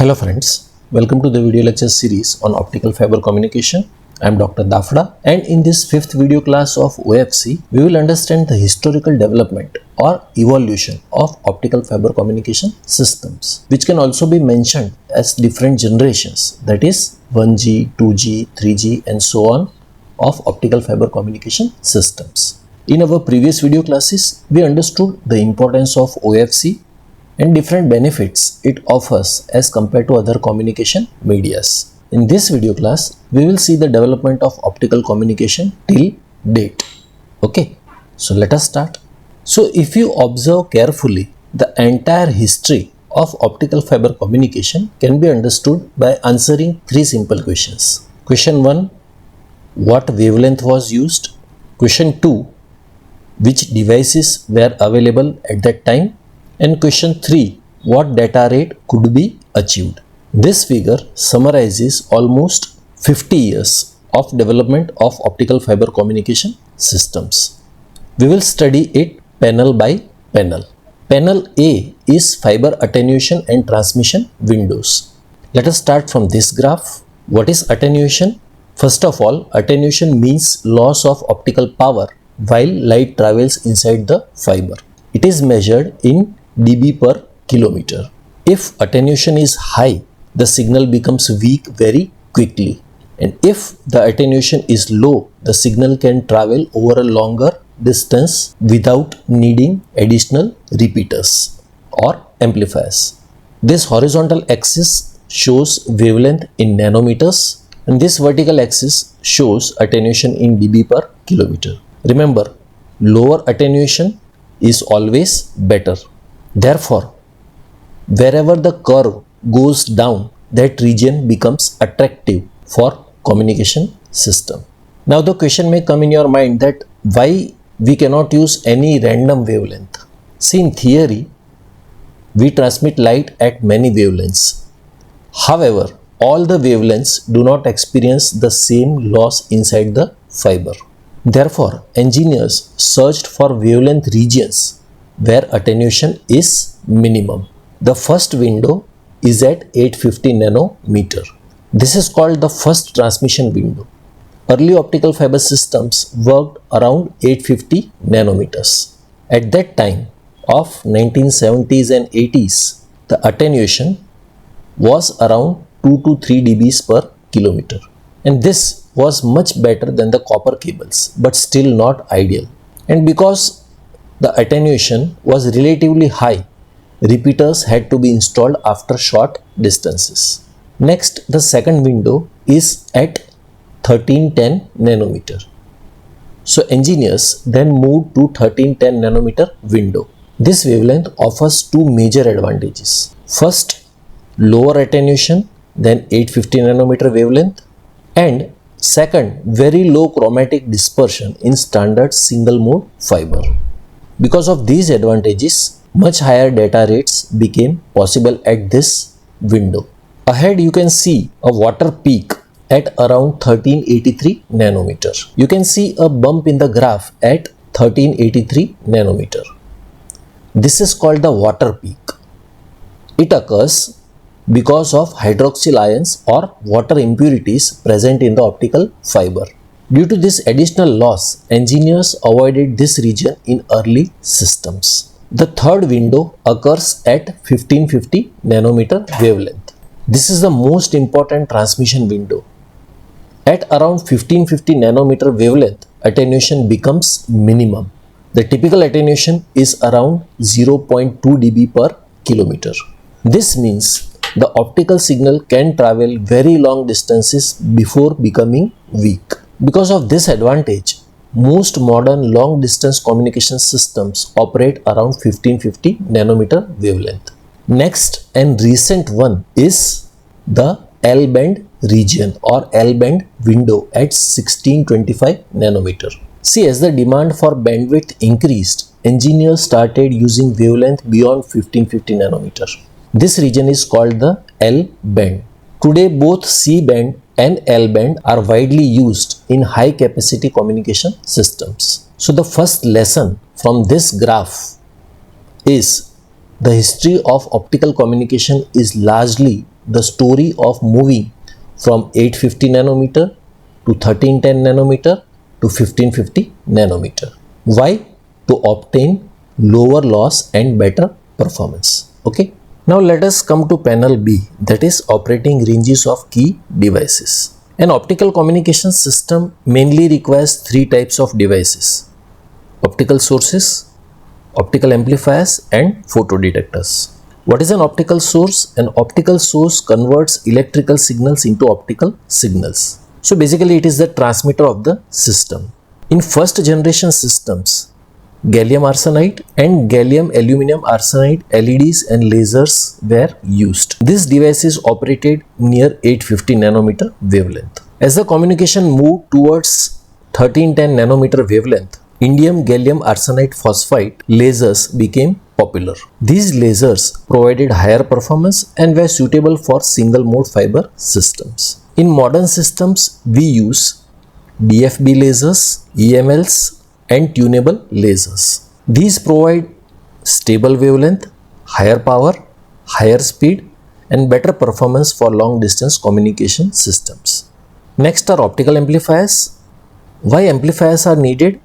Hello friends, welcome to the video lecture series on optical fiber communication. I am Dr. Dafda, and in this fifth video class of OFC, we will understand the historical development or evolution of optical fiber communication systems, which can also be mentioned as different generations, that is 1G, 2G, 3G and so on of optical fiber communication systems. In our previous video classes, we understood the importance of OFC and different benefits it offers as compared to other communication medias. In this video class, we will see the development of optical communication till date. Okay, so let us start. So if you observe carefully, the entire history of optical fiber communication can be understood by answering three simple questions. Question 1, what wavelength was used? Question 2, which devices were available at that time? And question 3, what data rate could be achieved? This figure summarizes almost 50 years of development of optical fiber communication systems. We will study it panel by panel. Panel A is fiber attenuation and transmission windows. Let us start from this graph. What is attenuation? First of all, attenuation means loss of optical power while light travels inside the fiber. It is measured in dB per kilometer. If attenuation is high, the signal becomes weak very quickly. And if the attenuation is low, the signal can travel over a longer distance without needing additional repeaters or amplifiers. This horizontal axis shows wavelength in nanometers and this vertical axis shows attenuation in dB per kilometer. Remember, lower attenuation is always better. Therefore, wherever the curve goes down, that region becomes attractive for communication system. Now the question may come in your mind that why we cannot use any random wavelength. See, in theory, we transmit light at many wavelengths. However, all the wavelengths do not experience the same loss inside the fiber. Therefore, engineers searched for wavelength regions where attenuation is minimum. The first window is at 850 nanometer. This is called the first transmission window. Early optical fiber systems worked around 850 nanometers. At that time of 1970s and 80s, the attenuation was around 2 to 3 dBs per kilometer. And this was much better than the copper cables, but still not ideal. And because the attenuation was relatively high, repeaters had to be installed after short distances. Next, the second window is at 1310 nanometer. So engineers then moved to 1310 nanometer window. This wavelength offers two major advantages. First, lower attenuation than 850 nanometer wavelength, and second, very low chromatic dispersion in standard single mode fiber. Because of these advantages, much higher data rates became possible at this window. Ahead you can see a water peak at around 1383 nanometer. You can see a bump in the graph at 1383 nanometer. This is called the water peak. It occurs because of hydroxyl ions or water impurities present in the optical fiber. Due to this additional loss, engineers avoided this region in early systems. The third window occurs at 1550 nanometer wavelength. This is the most important transmission window. At around 1550 nanometer wavelength, attenuation becomes minimum. The typical attenuation is around 0.2 dB per kilometer. This means the optical signal can travel very long distances before becoming weak. Because of this advantage, most modern long distance communication systems operate around 1550 nanometer wavelength. Next and recent one is the L-band region or L-band window at 1625 nanometer. See, as the demand for bandwidth increased, engineers started using wavelength beyond 1550 nanometer. This region is called the L-band. Today, both C-band and L-band are widely used in high capacity communication systems. So the first lesson from this graph is the history of optical communication is largely the story of moving from 850 nanometer to 1310 nanometer to 1550 nanometer. Why? To obtain lower loss and better performance. Okay. Now let us come to panel B, that is operating ranges of key devices. An optical communication system mainly requires three types of devices: optical sources, optical amplifiers and photodetectors. What is an optical source? An optical source converts electrical signals into optical signals. So basically it is the transmitter of the system. In first generation systems, gallium arsenide and gallium aluminum arsenide LEDs and lasers were used. These devices operated near 850 nanometer wavelength. As the communication moved towards 1310 nanometer wavelength, indium gallium arsenide phosphide lasers became popular. These lasers provided higher performance and were suitable for single mode fiber systems. In modern systems, we use DFB lasers, EMLs and tunable lasers. These provide stable wavelength, higher power, higher speed and better performance for long distance communication systems. Next are optical amplifiers. Why amplifiers are needed?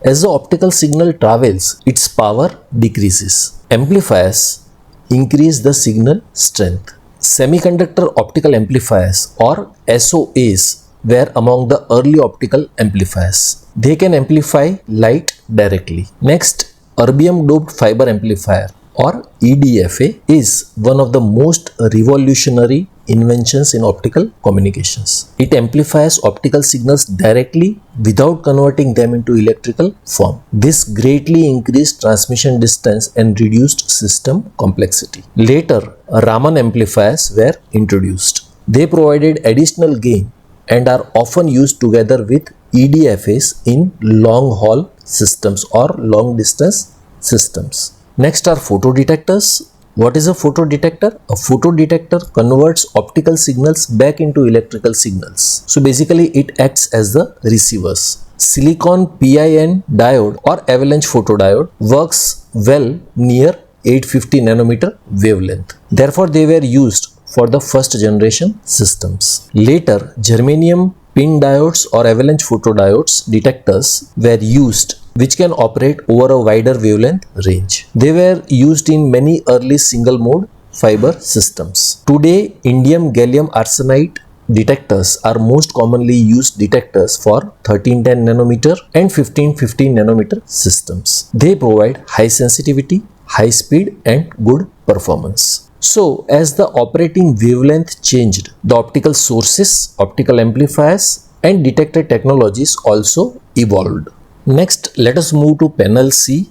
As the optical signal travels, its power decreases. Amplifiers increase the signal strength. Semiconductor optical amplifiers or SOAs were among the early optical amplifiers. They can amplify light directly. Next, erbium doped fiber amplifier or EDFA is one of the most revolutionary inventions in optical communications. It amplifies optical signals directly without converting them into electrical form. This greatly increased transmission distance and reduced system complexity. Later, Raman amplifiers were introduced. They provided additional gain and are often used together with EDFAs in long haul systems or long distance systems. Next are photodetectors. What is a photodetector? A photodetector converts optical signals back into electrical signals. So basically it acts as the receivers. Silicon PIN diode or avalanche photodiode works well near 850 nanometer wavelength. Therefore they were used for the first generation systems. Later, germanium pin diodes or avalanche photodiodes detectors were used, which can operate over a wider wavelength range. They were used in many early single mode fiber systems. Today, indium gallium arsenide detectors are most commonly used detectors for 1310 nanometer and 1550 nanometer systems. They provide high sensitivity, high speed and good performance. So, as the operating wavelength changed, the optical sources, optical amplifiers and detector technologies also evolved. Next, let us move to panel C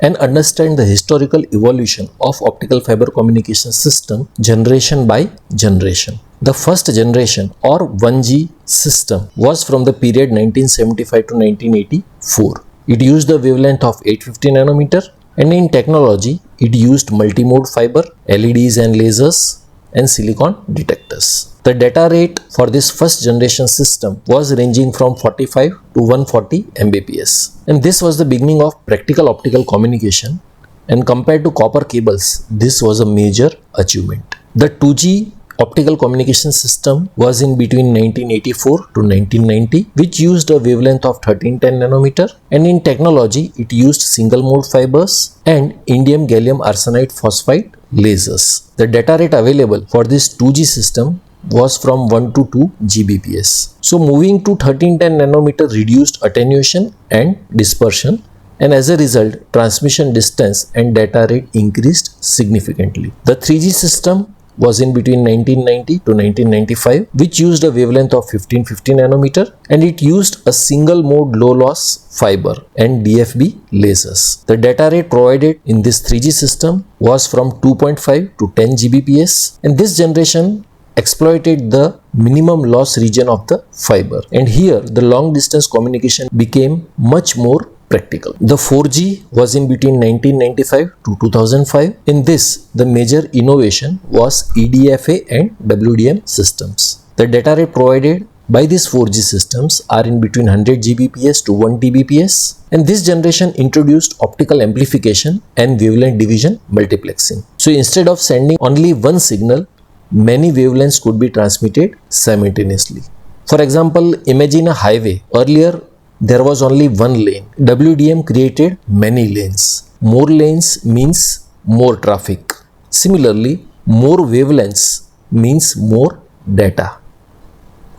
and understand the historical evolution of optical fiber communication system generation by generation. The first generation or 1G system was from the period 1975 to 1984. It used the wavelength of 850 nanometer. And in technology, it used multimode fiber, LEDs and lasers, and silicon detectors. The data rate for this first generation system was ranging from 45 to 140 Mbps. And this was the beginning of practical optical communication. And compared to copper cables, this was a major achievement. The 2G optical communication system was in between 1984 to 1990, which used a wavelength of 1310 nanometer, and in technology it used single mode fibers and indium gallium arsenide phosphide lasers. The data rate available for this 2G system was from 1 to 2 Gbps. So moving to 1310 nanometer reduced attenuation and dispersion, and as a result transmission distance and data rate increased significantly. The 3G system was in between 1990 to 1995, which used a wavelength of 1550 nanometer, and it used a single mode low loss fiber and DFB lasers. The data rate provided in this 3G system was from 2.5 to 10 Gbps, and this generation exploited the minimum loss region of the fiber, and here the long distance communication became much more practical. The 4G was in between 1995 to 2005. In this, the major innovation was EDFA and WDM systems. The data rate provided by these 4G systems are in between 100 Gbps to 1 Tbps, and this generation introduced optical amplification and wavelength division multiplexing. So instead of sending only one signal many wavelengths could be transmitted simultaneously. For example, imagine a highway. Earlier, there was only one lane. WDM created many lanes. More lanes means more traffic. Similarly, more wavelengths means more data.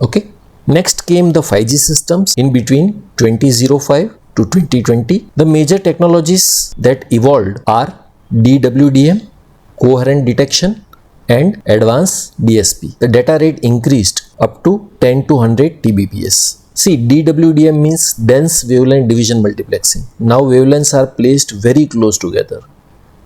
Okay. Next came the 5G systems in between 2005 to 2020. The major technologies that evolved are DWDM, coherent detection, and advanced DSP. The data rate increased up to 10 to 100 Tbps. See, DWDM means dense wavelength division multiplexing. Now wavelengths are placed very close together,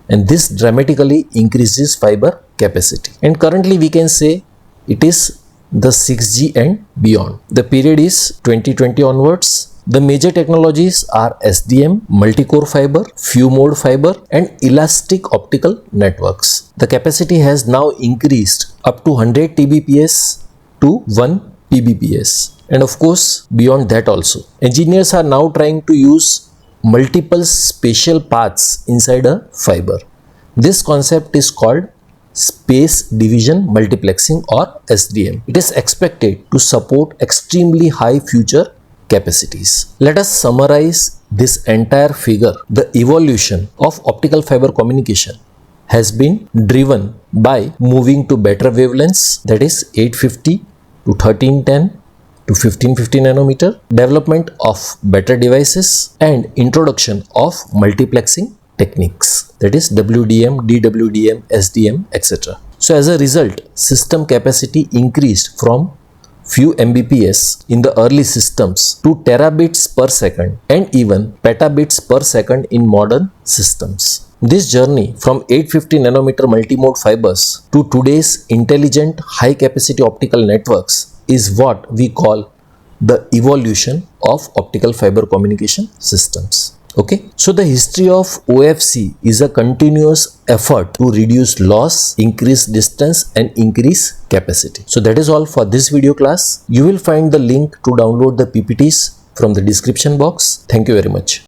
and this dramatically increases fiber capacity. And currently we can say it is the 6G and beyond. The period is 2020 onwards. The major technologies are SDM, multi-core fiber, few mode fiber, and elastic optical networks. The capacity has now increased up to 100 Tbps to 1 Pbps, and of course beyond that also. Engineers are now trying to use multiple spatial paths inside a fiber. This concept is called space division multiplexing or SDM. It is expected to support extremely high future capacities. Let us summarize this entire figure. The evolution of optical fiber communication has been driven by moving to better wavelengths, that is 850 to 1310 to 1550 nanometer, development of better devices, and introduction of multiplexing techniques, that is WDM, DWDM, SDM, etc. So as a result, system capacity increased from few Mbps in the early systems to terabits per second and even petabits per second in modern systems. This journey from 850 nanometer multimode fibers to today's intelligent high capacity optical networks is what we call the evolution of optical fiber communication systems. Okay, so the history of OFC is a continuous effort to reduce loss, increase distance, and increase capacity. So that is all for this video class. You will find the link to download the PPTs from the description box. Thank you very much.